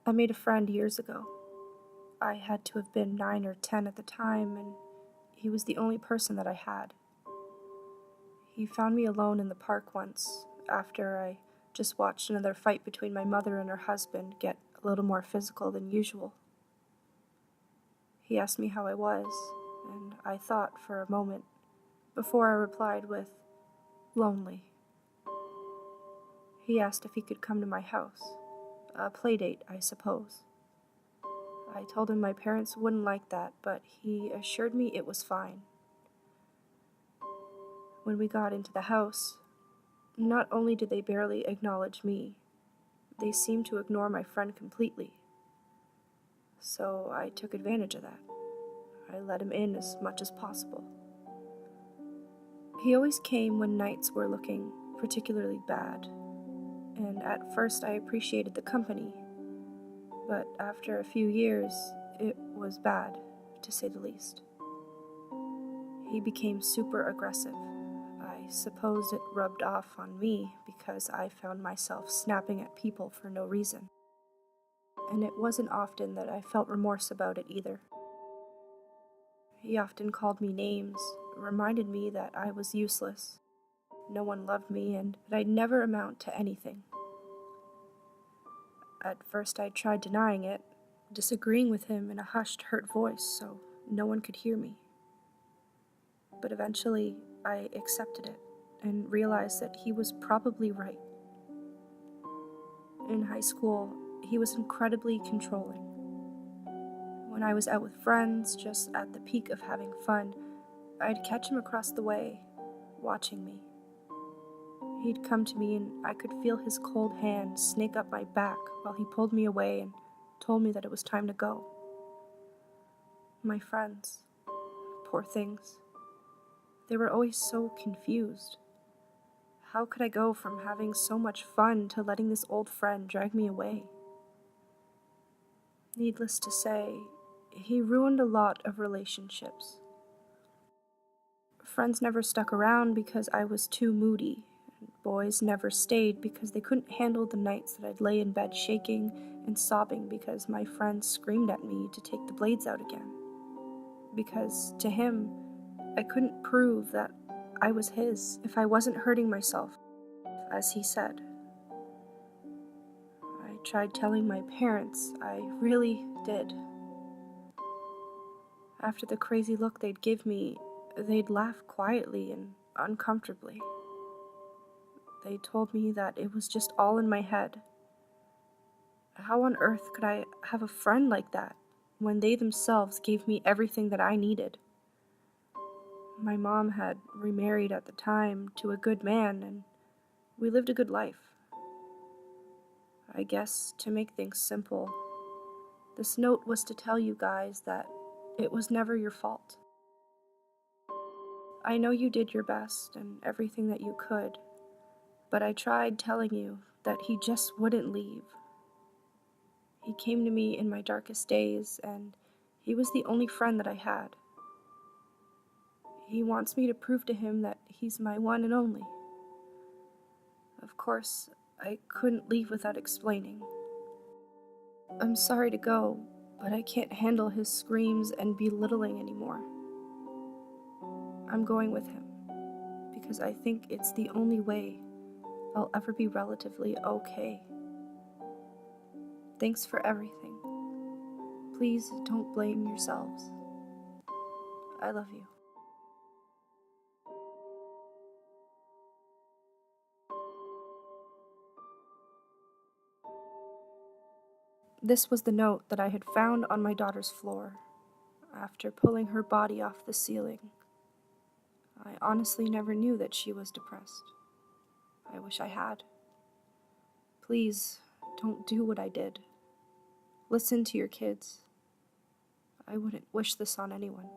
I made a friend years ago. I had to have been 9 or 10 at the time, and he was the only person that I had. He found me alone in the park once, after I just watched another fight between my mother and her husband get a little more physical than usual. He asked me how I was, and I thought for a moment before I replied with, "Lonely." He asked if he could come to my house, a play date, I suppose. I told him my parents wouldn't like that, but he assured me it was fine. When we got into the house, not only did they barely acknowledge me, they seemed to ignore my friend completely. So I took advantage of that. I let him in as much as possible. He always came when nights were looking particularly bad, and at first I appreciated the company, but after a few years, it was bad, to say the least. He became super aggressive. I suppose it rubbed off on me because I found myself snapping at people for no reason. And it wasn't often that I felt remorse about it either. He often called me names, reminded me that I was useless, no one loved me, and that I'd never amount to anything. At first I tried denying it, disagreeing with him in a hushed, hurt voice so no one could hear me. But eventually I accepted it and realized that he was probably right. In high school, he was incredibly controlling. When I was out with friends, just at the peak of having fun, I'd catch him across the way, watching me. He'd come to me and I could feel his cold hand snake up my back while he pulled me away and told me that it was time to go. My friends, poor things, they were always so confused. How could I go from having so much fun to letting this old friend drag me away? Needless to say, he ruined a lot of relationships. Friends never stuck around because I was too moody, and boys never stayed because they couldn't handle the nights that I'd lay in bed shaking and sobbing because my friends screamed at me to take the blades out again. Because to him, I couldn't prove that I was his if I wasn't hurting myself, as he said. I tried telling my parents, I really did. After the crazy look they'd give me, they'd laugh quietly and uncomfortably. They told me that it was just all in my head. How on earth could I have a friend like that when they themselves gave me everything that I needed? My mom had remarried at the time to a good man, and we lived a good life. I guess, to make things simple, this note was to tell you guys that it was never your fault. I know you did your best and everything that you could, but I tried telling you that he just wouldn't leave. He came to me in my darkest days, and he was the only friend that I had. He wants me to prove to him that he's my one and only. Of course, I couldn't leave without explaining. I'm sorry to go, but I can't handle his screams and belittling anymore. I'm going with him, because I think it's the only way I'll ever be relatively okay. Thanks for everything. Please don't blame yourselves. I love you. This was the note that I had found on my daughter's floor after pulling her body off the ceiling. I honestly never knew that she was depressed. I wish I had. Please, don't do what I did. Listen to your kids. I wouldn't wish this on anyone.